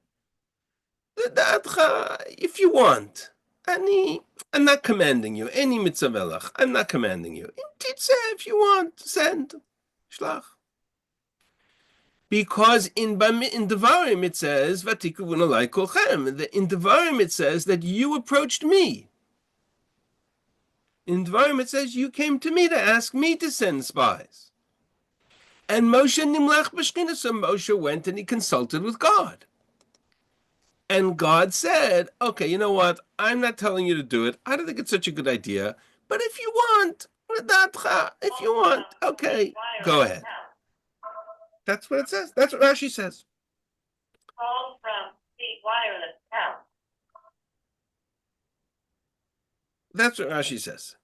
if you want. I'm not commanding you. Any mitzvah, I'm not commanding you. If you want, send. Shlach. Because in Devarim it says, Vatikuvun alai kolchem. In Devarim it says that you approached me. In Devarim it says you came to me to ask me to send spies. And Moshe nimlach b'shchina, so Moshe went and he consulted with God. And God said, okay, you know what? I'm not telling you to do it. I don't think it's such a good idea. But if you want, okay, go ahead. That's what it says. That's what Rashi says. Call from the wireless house. That's what Rashi says.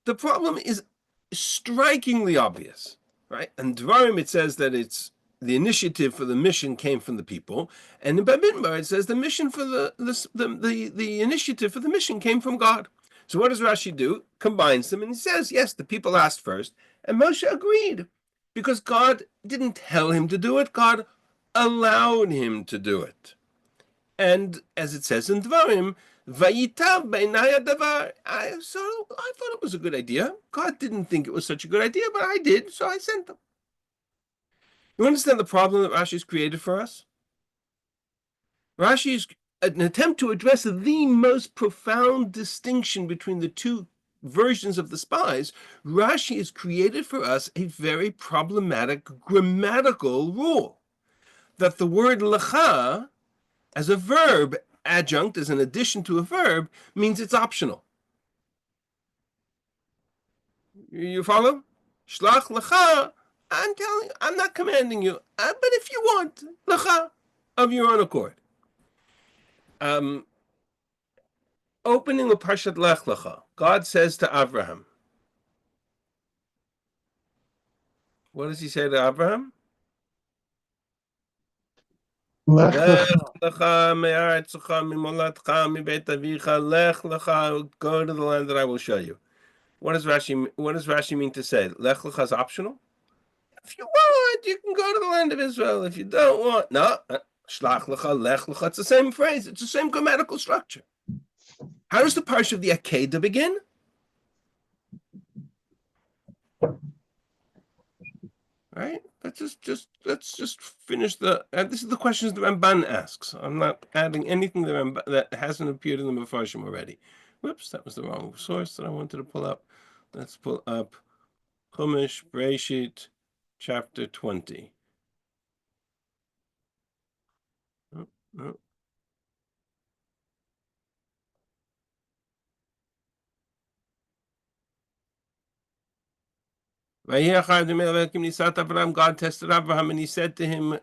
The problem is strikingly obvious, right? And Dvarim, it says that it's the initiative for the mission came from the people, and in Bamidbar it says the mission for the initiative for the mission came from God. So what does Rashi do? Combines them, and he says, yes, the people asked first, and Moshe agreed, because God didn't tell him to do it, God allowed him to do it. And as it says in Dvarim, Vayitav beinaya davar. So I thought it was a good idea. God didn't think it was such a good idea, but I did, so I sent them. You understand the problem that Rashi's created for us? Rashi is an attempt to address the most profound distinction between the two versions of the spies. Rashi has created for us a very problematic grammatical rule that the word lecha, as a verb adjunct, as an addition to a verb, means it's optional. You follow? Shlach lecha. I'm telling you, I'm not commanding you, but if you want, lecha, of your own accord. Opening of Parshat Lech Lecha, God says to Abraham, what does he say to Abraham? Lech Lech lecha. lecha me'aretzecha mimolatcha mibeit avicha, lech lecha, go to the land that I will show you. What does Rashi mean to say? Lech lecha is optional? If you want, you can go to the land of Israel. If you don't want, no. Shlach lecha, lech lecha. It's the same phrase. It's the same grammatical structure. How does the parsha of the Akedah begin? Right? Let's just finish the. This is the questions the Ramban asks. I'm not adding anything that hasn't appeared in the Mefarshim already. Whoops, that was the wrong source that I wanted to pull up. Let's pull up Chumash Bereshit, chapter 20. Oh, no. God tested Abraham and he said to him,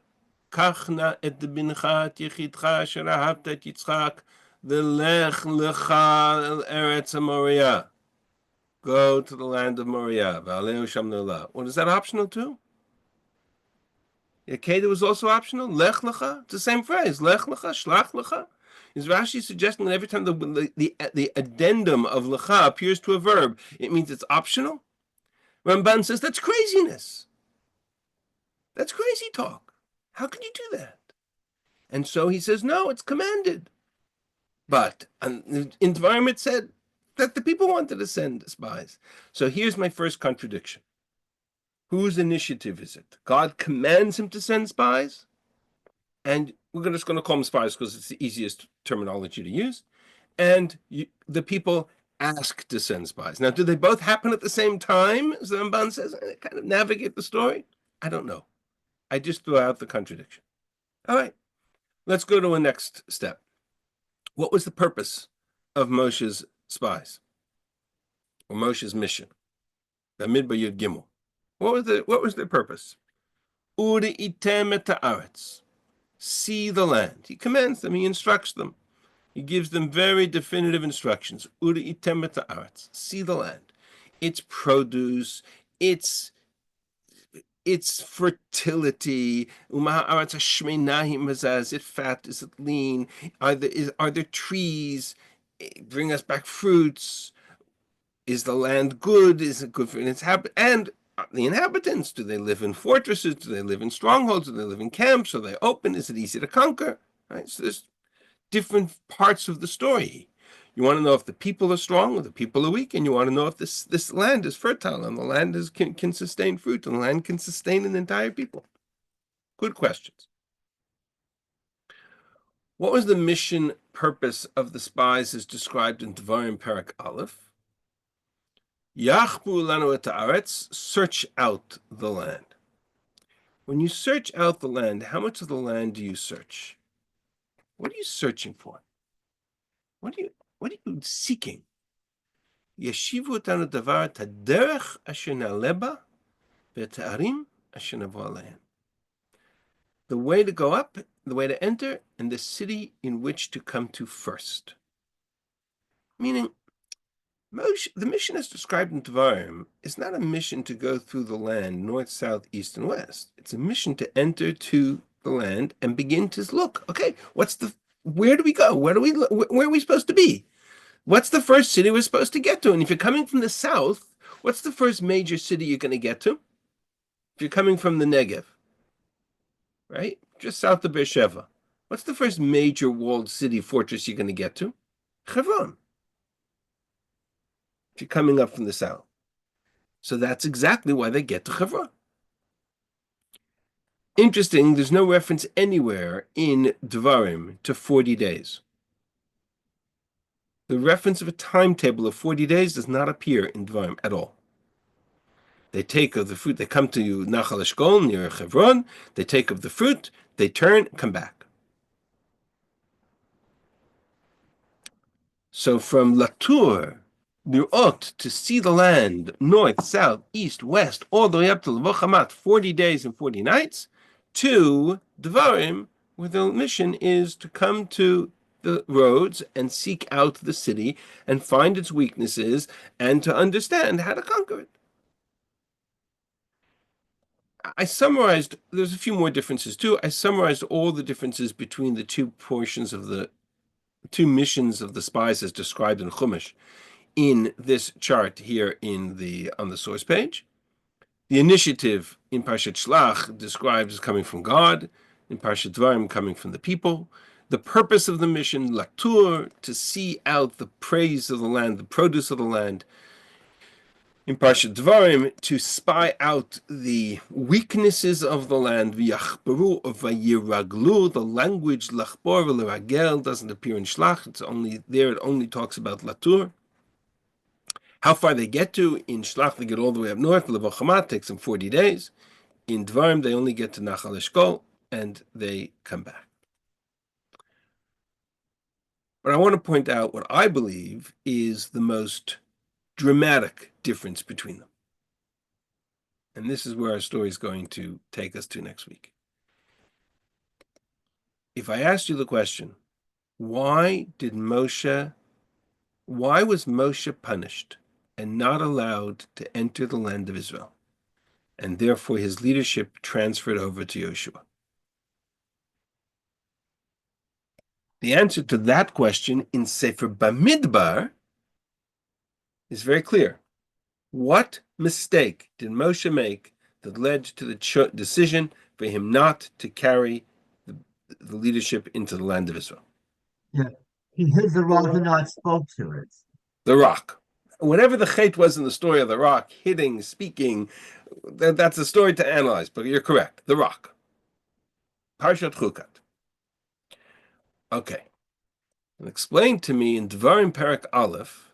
Kachna et bincha et yechidcha asher ahavta et Yitzchak v'lech lecha el eretz Moriah. Go to the land of Moriah. V'aleu sham nola. Well, is that optional too? Akedah was also optional. Lech lecha. It's the same phrase. Lech lecha, shlach lecha. Is Rashi suggesting that every time the addendum of lecha appears to a verb, it means it's optional? Ramban says that's craziness. That's crazy talk. How can you do that? And so he says, no, it's commanded. But in Dvarim it said that the people wanted to send spies. So here's my first contradiction. Whose initiative is it? God commands him to send spies, and we're just going to call them spies because it's the easiest terminology to use. And the people ask to send spies. Now, do they both happen at the same time, as the Ramban says? I kind of navigate the story? I don't know. I just threw out the contradiction. All right, let's go to a next step. What was the purpose of Moshe's spies? Or Moshe's mission? Bamidbar Yud Gimel. What was their purpose? Uri'item et haaretz. See the land. He commands them, he instructs them. He gives them very definitive instructions. Uri'item et haaretz. See the land. Its produce, its fertility. Is it fat? Is it lean? Are there trees? Bring us back fruits. Is the land good? Is it good for its and the inhabitants? Do they live in fortresses? Do they live in strongholds? Do they live in camps? Are they open? Is it easy to conquer? Right. So there's different parts of the story. You want to know if the people are strong or the people are weak, and you want to know if this land is fertile and the land can sustain fruit and the land can sustain an entire people. Good questions. What was the mission purpose of the spies as described in Devarim Parak Aleph? Yachbu lanu et haaretz, search out the land. When you search out the land, how much of the land do you search? What are you searching for? What are you seeking? Yeshivu otanu davar taderech asher na'aleh ba ve'et ha'arim asher navo alehem. The way to go up, the way to enter, and the city in which to come to first. Meaning, Moshe, the mission as described in Devarim is not a mission to go through the land north, south, east, and west. It's a mission to enter to the land and begin to look. Okay, where do we go? Where are we supposed to be? What's the first city we're supposed to get to? And if you're coming from the south, what's the first major city you're going to get to? If you're coming from the Negev, right? Just south of Beersheba. What's the first major walled city fortress you're going to get to? Hebron. If you're coming up from the south. So that's exactly why they get to Hebron. Interesting, there's no reference anywhere in Devarim to 40 days. The reference of a timetable of 40 days does not appear in Devarim at all. They take of the fruit, they come to Nachal Eshkol near Hebron, they take of the fruit, they turn, come back. So from Latur, Nirot, to see the land, north, south, east, west, all the way up to Levochamat, 40 days and 40 nights, to Devarim, where the mission is to come to the roads and seek out the city and find its weaknesses and to understand how to conquer it. I summarized, there's a few more differences too. I summarized all the differences between the two portions of the two missions of the spies as described in Chumash in this chart here on the source page. The initiative in Parshat Shlach describes as coming from God, in Parshat Dvarim coming from the people. The purpose of the mission, Latur, to see out the praise of the land, the produce of the land. In Parshat Dvarim, to spy out the weaknesses of the land, v'yachbaru v'yiraglu, the language lachbor v'leragel doesn't appear in Shlach. It only talks about Latur. How far they get to, in Shlach they get all the way up north, Levochamat takes them 40 days. In Dvarim they only get to Nachal Eshkol, and they come back. But I want to point out what I believe is the most dramatic difference between them. And this is where our story is going to take us to next week. If I asked you the question, why was Moshe punished and not allowed to enter the land of Israel, and therefore his leadership transferred over to Yehoshua? The answer to that question in Sefer Bamidbar is very clear. What mistake did Moshe make that led to the decision for him not to carry the leadership into the land of Israel? Yeah, he hid the rock and not spoke to it. The rock. Whatever the chait was in the story of the rock, hitting, speaking, that's a story to analyze, but you're correct. The rock. Parshat Chukat. Okay. And explain to me in Devarim Parak Aleph,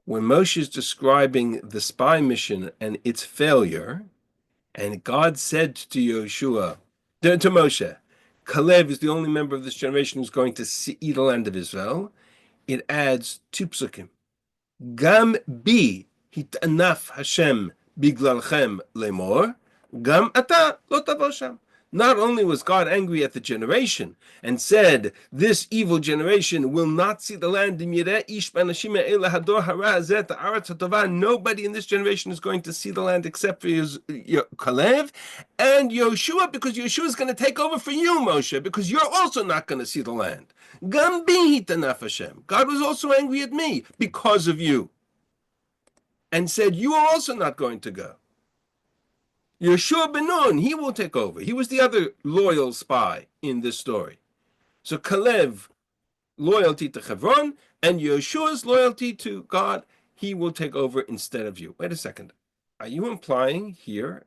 when Moshe is describing the spy mission and its failure, and God said to Yehoshua, to Moshe, Kalev is the only member of this generation who's going to see the land of Israel, it adds two psukim. Gam bi hitanaf Hashem Biglalchem lemor, gam ata lo tavo sham. Not only was God angry at the generation and said, this evil generation will not see the land, nobody in this generation is going to see the land except for Kalev and Yehoshua, because Yehoshua is going to take over for you, Moshe, because you're also not going to see the land. God was also angry at me because of you and said, you are also not going to go. Yehoshua ben Nun, he will take over. He was the other loyal spy in this story. So Kalev, loyalty to Hebron, and Yehoshua's loyalty to God, he will take over instead of you. Wait a second. Are you implying here,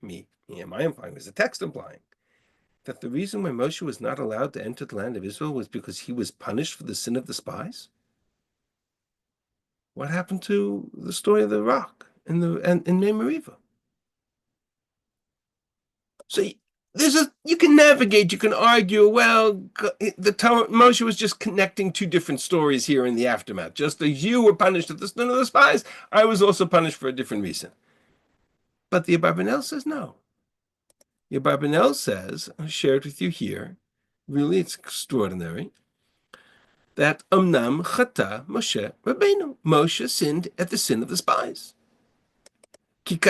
am I implying, is the text implying, that the reason why Moshe was not allowed to enter the land of Israel was because he was punished for the sin of the spies? What happened to the story of the rock in Neviim? So you can navigate, you can argue, well, Moshe was just connecting two different stories here in the aftermath. Just as you were punished at the sin of the spies, I was also punished for a different reason. But the Abarbanel says no. The Abarbanel says, I shared with you here, really it's extraordinary, that Omnam Chata Moshe Rabbeinu. Moshe sinned at the sin of the spies. When the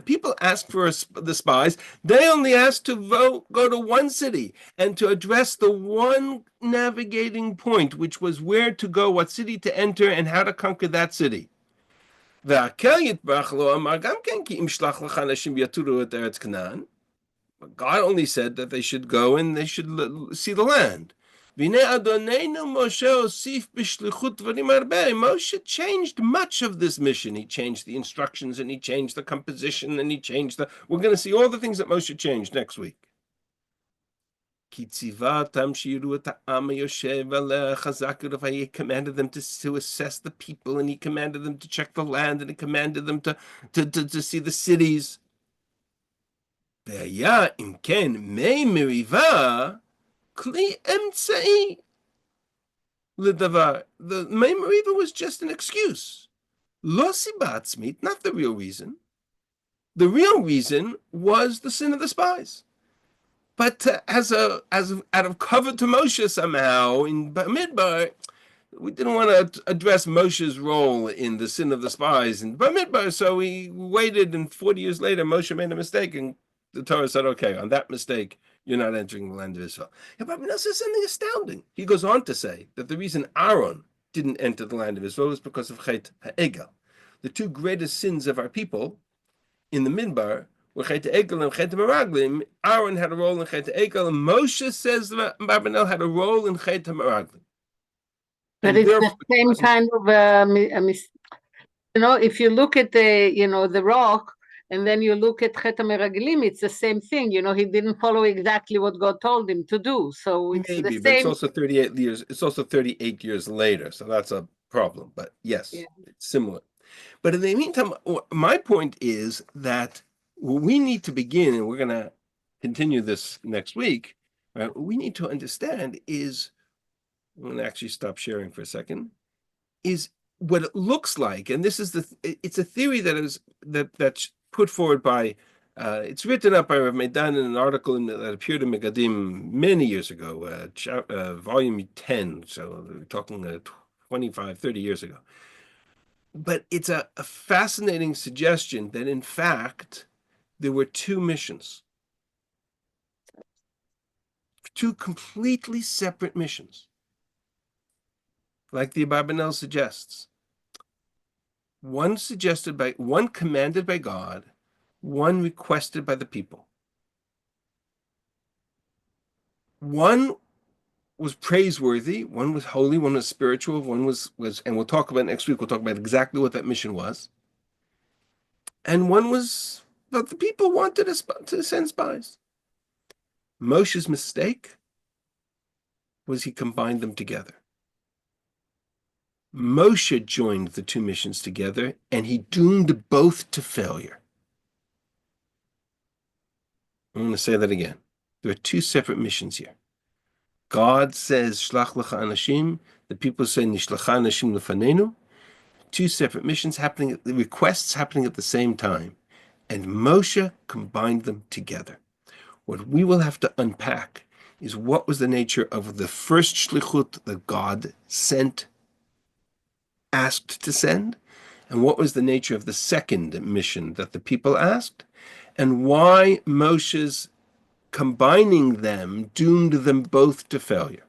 people asked for the spies, they only asked to go to one city and to address the one navigating point, which was where to go, what city to enter, and how to conquer that city. God only said that they should go and they should see the land. Moshe changed much of this mission. He changed the instructions and he changed the composition and he changed we're going to see all the things that Moshe changed next week. He commanded them to assess the people, and he commanded them to check the land, and he commanded them to see the cities. The Mei Meriva was just an excuse. Lo sibat tzmit, not the real reason. The real reason was the sin of the spies. But as out of cover to Moshe somehow in Bamidbar, we didn't want to address Moshe's role in the sin of the spies in Bamidbar, so we waited, and 40 years later, Moshe made a mistake, and the Torah said, okay, on that mistake, you're not entering the land of Israel. But says something astounding. He goes on to say that the reason Aaron didn't enter the land of Israel was because of Chet HaEgel. The two greatest sins of our people in the Midbar were Chet HaEgel and Chet HaMeraglim. Aaron had a role in Chet HaEgel, and Moshe says that Barbanel had a role in Chet HaMeraglim. But it's the same kind of, if you look at the rock, and then you look at Chet HaMeraglim, it's the same thing. He didn't follow exactly what God told him to do. So it's maybe, the but same. it's also 38 years. It's also 38 years later, so that's a problem. But yes, It's similar. But in the meantime, my point is that we need to begin, and we're going to continue this next week. Right? What we need to understand is, I'm going to actually stop sharing for a second, is what it looks like, and this is it's a theory that's put forward by, it's written up by Rav Meidan in an article that appeared in Megadim many years ago, volume 10, so we're talking 25, 30 years ago. But it's a fascinating suggestion that, in fact, there were two missions, two completely separate missions, like the Abarbanel suggests. One commanded by God, one requested by the people. One was praiseworthy, one was holy, one was spiritual, one was, and we'll talk about next week, we'll talk about exactly what that mission was. And one was, but the people wanted to send spies. Moshe's mistake was he combined them together. Moshe joined the two missions together, and he doomed both to failure. I'm going to say that again. There are two separate missions here. God says, Shlach lecha anashim. The people say, Nishlacha anashim lefanenu. Two separate missions happening, the requests happening at the same time. And Moshe combined them together. What we will have to unpack is what was the nature of the first shlichut that God asked to send, and what was the nature of the second mission that the people asked, and why Moshe's combining them doomed them both to failure.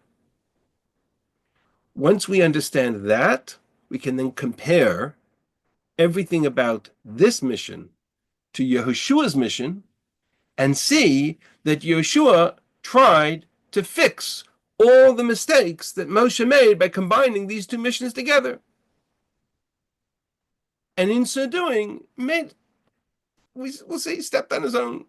Once we understand that, we can then compare everything about this mission to Yehoshua's mission and see that Yehoshua tried to fix all the mistakes that Moshe made by combining these two missions together. And in so doing, we'll say he stepped on his own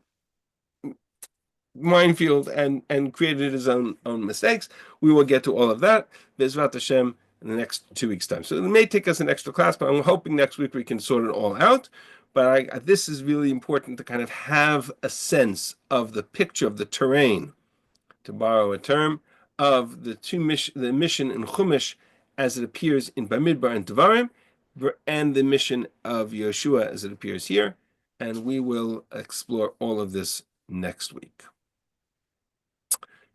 minefield and created his own mistakes. We will get to all of that, Bezrat Hashem, in the next 2 weeks' time. So it may take us an extra class, but I'm hoping next week we can sort it all out. But this is really important to kind of have a sense of the picture of the terrain, to borrow a term, of the mission in Chumash as it appears in Bamidbar and Devarim, and the mission of Yehoshua as it appears here. And we will explore all of this next week.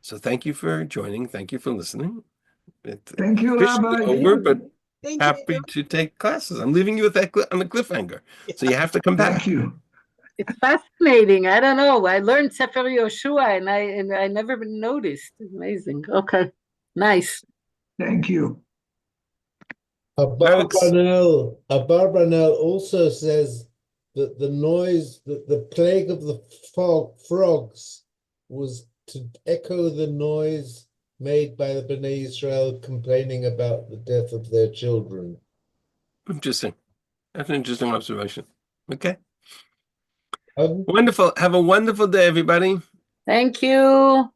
So thank you for joining. Thank you for listening. Thank you, Officially Rabbi. over, but Thank happy you. to take classes. I'm leaving you with that on the cliffhanger. So you have to come back. Thank you. It's fascinating. I don't know. I learned Sefer Yehoshua and I never noticed. It's amazing. Okay. Nice. Thank you. Abarbanel also says that the noise, that the plague of the frogs was to echo the noise made by the Bnei Israel complaining about the death of their children. Interesting. That's an interesting observation. Okay. Um, Wonderful. Have a wonderful day, everybody. Thank you.